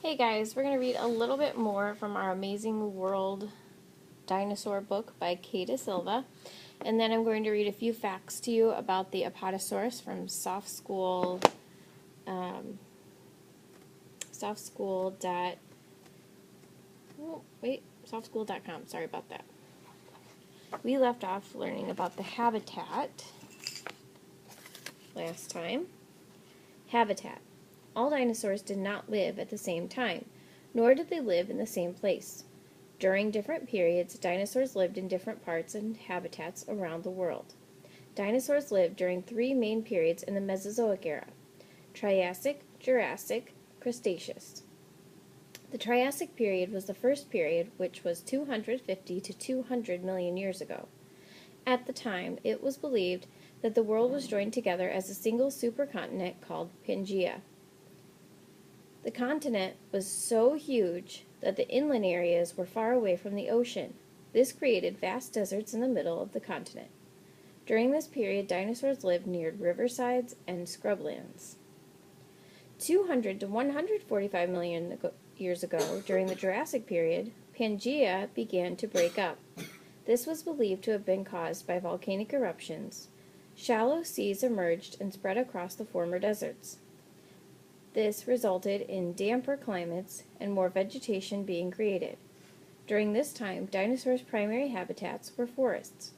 Hey guys, we're going to read a little bit more from our Amazing World dinosaur book by Kay De Silva, and then I'm going to read a few facts to you about the Apatosaurus from softschool.com. Sorry about that. We left off learning about the habitat last time. Habitat. All dinosaurs did not live at the same time, nor did they live in the same place. During different periods, dinosaurs lived in different parts and habitats around the world. Dinosaurs lived during three main periods in the Mesozoic era: Triassic, Jurassic, Cretaceous. The Triassic period was the first period, which was 250 to 200 million years ago. At the time, it was believed that the world was joined together as a single supercontinent called Pangaea. The continent was so huge that the inland areas were far away from the ocean. This created vast deserts in the middle of the continent. During this period, dinosaurs lived near riversides and scrublands. 200 to 145 million years ago, during the Jurassic period, Pangaea began to break up. This was believed to have been caused by volcanic eruptions. Shallow seas emerged and spread across the former deserts. This resulted in damper climates and more vegetation being created. During this time, dinosaurs' primary habitats were forests.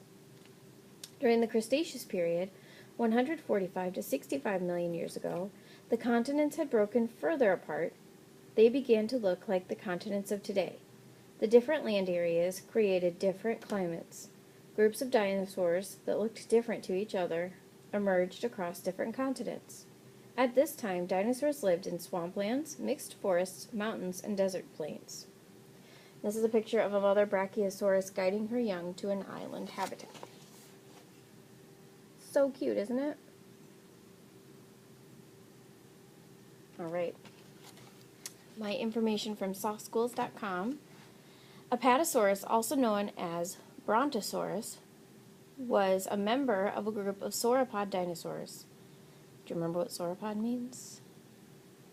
During the Cretaceous period, 145 to 65 million years ago, the continents had broken further apart. They began to look like the continents of today. The different land areas created different climates. Groups of dinosaurs that looked different to each other emerged across different continents. At this time, dinosaurs lived in swamplands, mixed forests, mountains, and desert plains. This is a picture of a mother Brachiosaurus guiding her young to an island habitat. So cute, isn't it? Alright. My information from softschools.com. Apatosaurus, also known as Brontosaurus, was a member of a group of sauropod dinosaurs. Do you remember what sauropod means?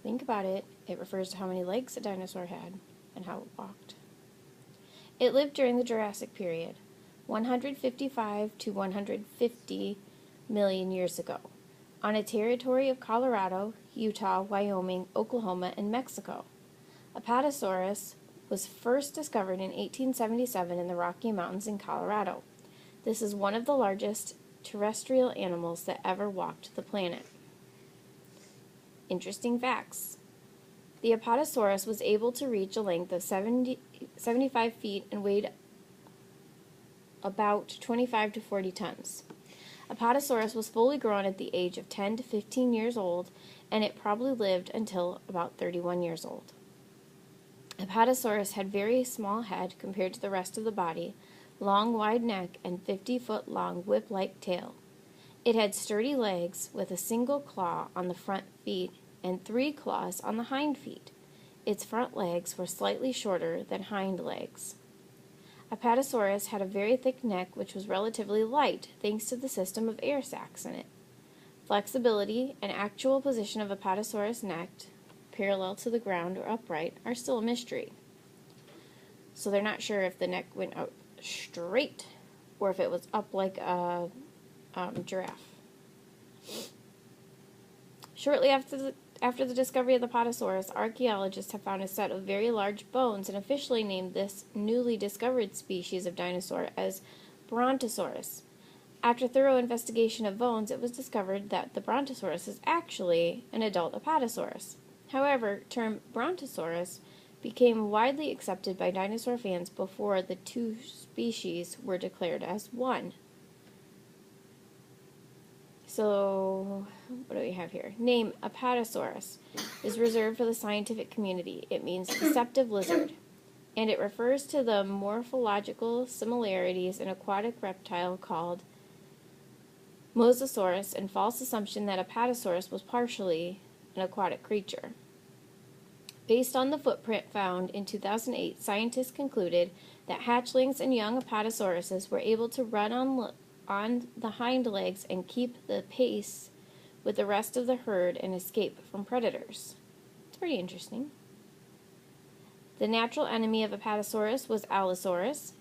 Think about it. It refers to how many legs a dinosaur had and how it walked. It lived during the Jurassic period, 155 to 150 million years ago, on a territory of Colorado, Utah, Wyoming, Oklahoma, and Mexico. Apatosaurus was first discovered in 1877 in the Rocky Mountains in Colorado. This is one of the largest terrestrial animals that ever walked the planet. Interesting facts. The Apatosaurus was able to reach a length of 75 feet and weighed about 25 to 40 tons. Apatosaurus was fully grown at the age of 10 to 15 years old, and it probably lived until about 31 years old. Apatosaurus had very small head compared to the rest of the body, long wide neck, and 50-foot long whip-like tail. It had sturdy legs with a single claw on the front feet and 3 claws on the hind feet. Its front legs were slightly shorter than hind legs. Apatosaurus had a very thick neck which was relatively light thanks to the system of air sacs in it. Flexibility and actual position of Apatosaurus' neck, parallel to the ground or upright, are still a mystery. So they're not sure if the neck went out straight or if it was up like a giraffe. Shortly after the discovery of the Apatosaurus, archaeologists have found a set of very large bones and officially named this newly discovered species of dinosaur as Brontosaurus. After thorough investigation of bones, it was discovered that the Brontosaurus is actually an adult Apatosaurus. However, the term Brontosaurus became widely accepted by dinosaur fans before the two species were declared as one. So, what do we have here? Name Apatosaurus is reserved for the scientific community. It means deceptive lizard, and it refers to the morphological similarities in aquatic reptile called Mosasaurus and false assumption that Apatosaurus was partially an aquatic creature. Based on the footprint found in 2008, scientists concluded that hatchlings and young Apatosauruses were able to run on the hind legs and keep the pace with the rest of the herd and escape from predators. It's pretty interesting. The natural enemy of Apatosaurus was Allosaurus.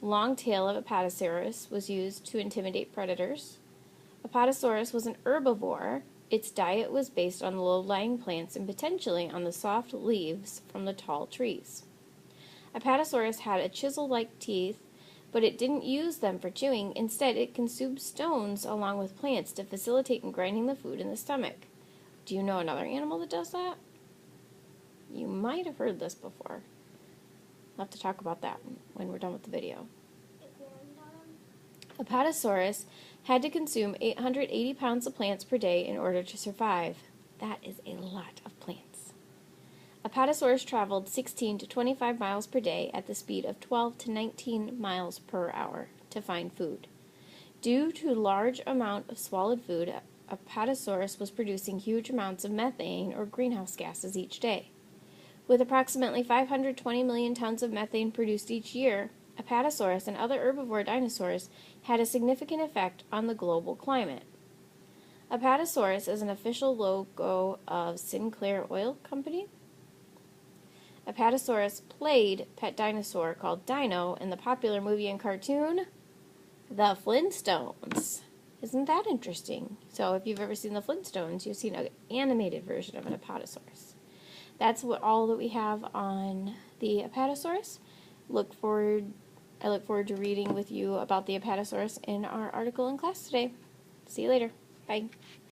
Long tail of Apatosaurus was used to intimidate predators. Apatosaurus was an herbivore. Its diet was based on low-lying plants and potentially on the soft leaves from the tall trees. Apatosaurus had a chisel-like teeth, but it didn't use them for chewing. Instead, it consumed stones along with plants to facilitate in grinding the food in the stomach. Do you know another animal that does that? You might have heard this before. I'll have to talk about that when we're done with the video. Apatosaurus had to consume 880 pounds of plants per day in order to survive. That is a lot of plants. Apatosaurus traveled 16 to 25 miles per day at the speed of 12 to 19 miles per hour to find food. Due to large amount of swallowed food, Apatosaurus was producing huge amounts of methane or greenhouse gases each day. With approximately 520 million tons of methane produced each year, Apatosaurus and other herbivore dinosaurs had a significant effect on the global climate. Apatosaurus is an official logo of Sinclair Oil Company. Apatosaurus played pet dinosaur called Dino in the popular movie and cartoon, The Flintstones. Isn't that interesting? So if you've ever seen The Flintstones, you've seen an animated version of an Apatosaurus. That's all that we have on the Apatosaurus. I look forward to reading with you about the Apatosaurus in our article in class today. See you later. Bye.